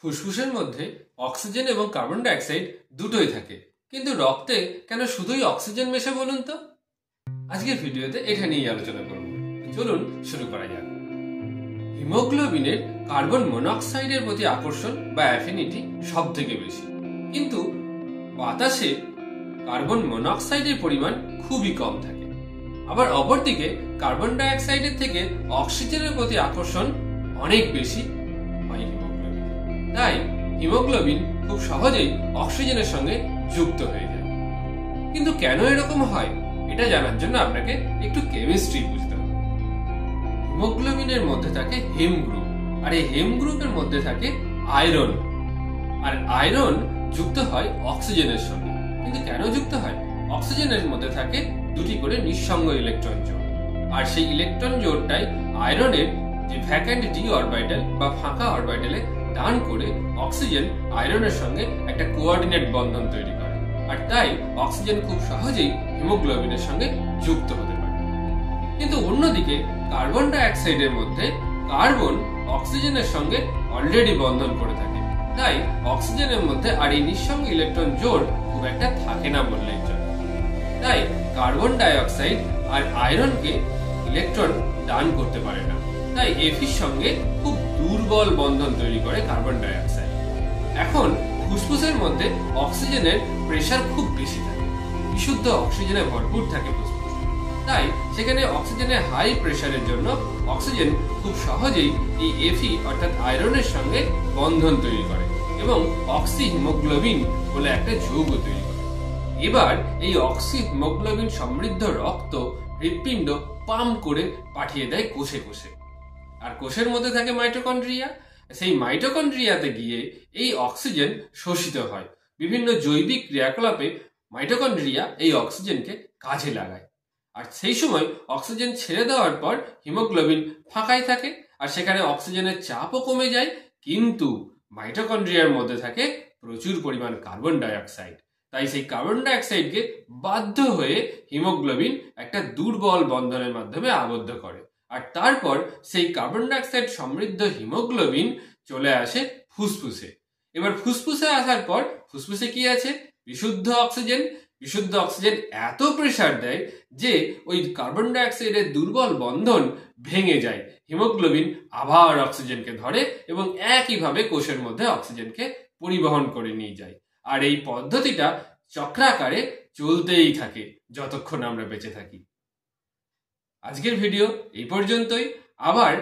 ফুসফুসের মধ্যে অক্সিজেন এবং কার্বন ডাইঅক্সাইড দুটোই থাকে, কিন্তু রক্তে কেন শুধুই অক্সিজেন মেশে বলুন তো? আজকের ভিডিওতে এটা নিয়ে আলোচনা করব। চলুন শুরু করা যাক। হিমোগ্লোবিনের কার্বন মনোক্সাইডের প্রতি আকর্ষণ বা অ্যাফিনিটি সব থেকে বেশি, কিন্তু বাতাসে কার্বন মনোক্সাইডের পরিমাণ খুবই কম থাকে। আবার অপরদিকে কার্বন ডাইঅক্সাইডের থেকে অক্সিজেনের প্রতি আকর্ষণ অনেক বেশি হয় হিমোগ্লোবিন। তাই হিমোগ্লোবিন খুব সহজেই অক্সিজেনের সঙ্গে যুক্ত হয়ে যায়। কিন্তু কেন এরকম হয় এটা জানার জন্য আপনাকে একটু কেমিস্ট্রি বুঝতে হবে। হিমোগ্লোবিনের মধ্যে থাকে হেম গ্রুপ, আর এই হেম গ্রুপের মধ্যে থাকে আয়রন, আর আয়রন যুক্ত হয় অক্সিজেনের সঙ্গে। কিন্তু কেন যুক্ত হয়? অক্সিজেনের মধ্যে থাকে দুটি করে নিঃসঙ্গ ইলেকট্রন জোড়, আর সেই ইলেকট্রন জোড়টাই আয়রনের যে ভ্যাকেন্ট ডি অরবিটাল বা ফাঁকা অরবিটালে টান করে অক্সিজেন আয়রনের সঙ্গে একটা কোঅর্ডিনেট বন্ধন তৈরি করে, আর তাই অক্সিজেন খুব সহজেই হিমোগ্লোবিনের সঙ্গে যুক্ত হতে পারে। কিন্তু অন্যদিকে কার্বন ডাইঅক্সাইডের মধ্যে কার্বন অক্সিজেনের সঙ্গে অলরেডি বন্ধন করে থাকে, তাই অক্সিজেনের মধ্যে আর এই নিঃসঙ্গ ইলেকট্রন জোড় খুব একটা থাকে না বললেই চলে। তাই কার্বন ডাইঅক্সাইড আর আয়রনকে ইলেকট্রন দান করতে পারে না, তাই এফির সঙ্গে খুব দুর্বল বন্ধন তৈরি করে কার্বন ডাইঅক্সাইড। এখন ফুসফুসের মধ্যে অক্সিজেনের প্রেসার খুব বেশি থাকে, বিশুদ্ধ অক্সিজেনে ভরপুর থাকে ফুসফুস, তাই সেখানে অক্সিজেনের হাই প্রেসারের জন্য অক্সিজেন খুব সহজেই এই এফি অর্থাৎ আয়রনের সঙ্গে বন্ধন তৈরি করে এবং অক্সি হিমোগ্লোবিন বলে একটা যৌগ তৈরি করে। এবার এই অক্সি হিমোগ্লোবিন সমৃদ্ধ রক্ত হৃৎপিণ্ড পাম্প করে পাঠিয়ে দেয় কোষে কোষে, আর কোষের মধ্যে থাকে মাইটোকন্ড্রিয়া। সেই মাইটোকন্ড্রিয়াতে গিয়ে এই অক্সিজেন শোষিত হয়। বিভিন্ন জৈবিক ক্রিয়াকলাপে মাইটোকন্ড্রিয়া এই অক্সিজেনকে কাজে লাগায়, আর সেই সময় অক্সিজেন ছেড়ে দেওয়ার পর হিমোগ্লোবিন ফাঁকাই থাকে, আর সেখানে অক্সিজেনের চাপও কমে যায়। কিন্তু মাইটোকন্ড্রিয়ার মধ্যে থাকে প্রচুর পরিমাণ কার্বন ডাইঅক্সাইড, তাই সেই কার্বন ডাইঅক্সাইডকে বাধ্য হয়ে হিমোগ্লোবিন একটা দুর্বল বন্ধনের মাধ্যমে আবদ্ধ করে, আর তারপর সেই কার্বন ডাইঅক্সাইড সমৃদ্ধ হিমোগ্লোবিন চলে আসে ফুসফুসে। এবার ফুসফুসে আসার পর ফুসফুসে কি আছে? বিশুদ্ধ অক্সিজেন। বিশুদ্ধ অক্সিজেন এত প্রেসার দেয় যে ওই কার্বন ডাইঅক্সাইডের দুর্বল বন্ধন ভেঙে যায়, হিমোগ্লোবিন আবার অক্সিজেনকে ধরে এবং একইভাবে কোষের মধ্যে অক্সিজেনকে পরিবহন করে নিয়ে যায়। আর এই পদ্ধতিটা চক্রাকারে চলতেই থাকে যতক্ষণ আমরা বেঁচে থাকি। আজকের ভিডিও এই পর্যন্তই। আবার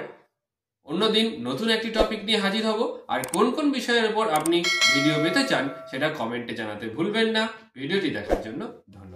অন্যদিন নতুন একটি টপিক নিয়ে হাজির হব, আর কোন কোন বিষয়ের উপর আপনি ভিডিও পেতে চান সেটা কমেন্টে জানাতে ভুলবেন না। ভিডিওটি দেখার জন্য ধন্যবাদ।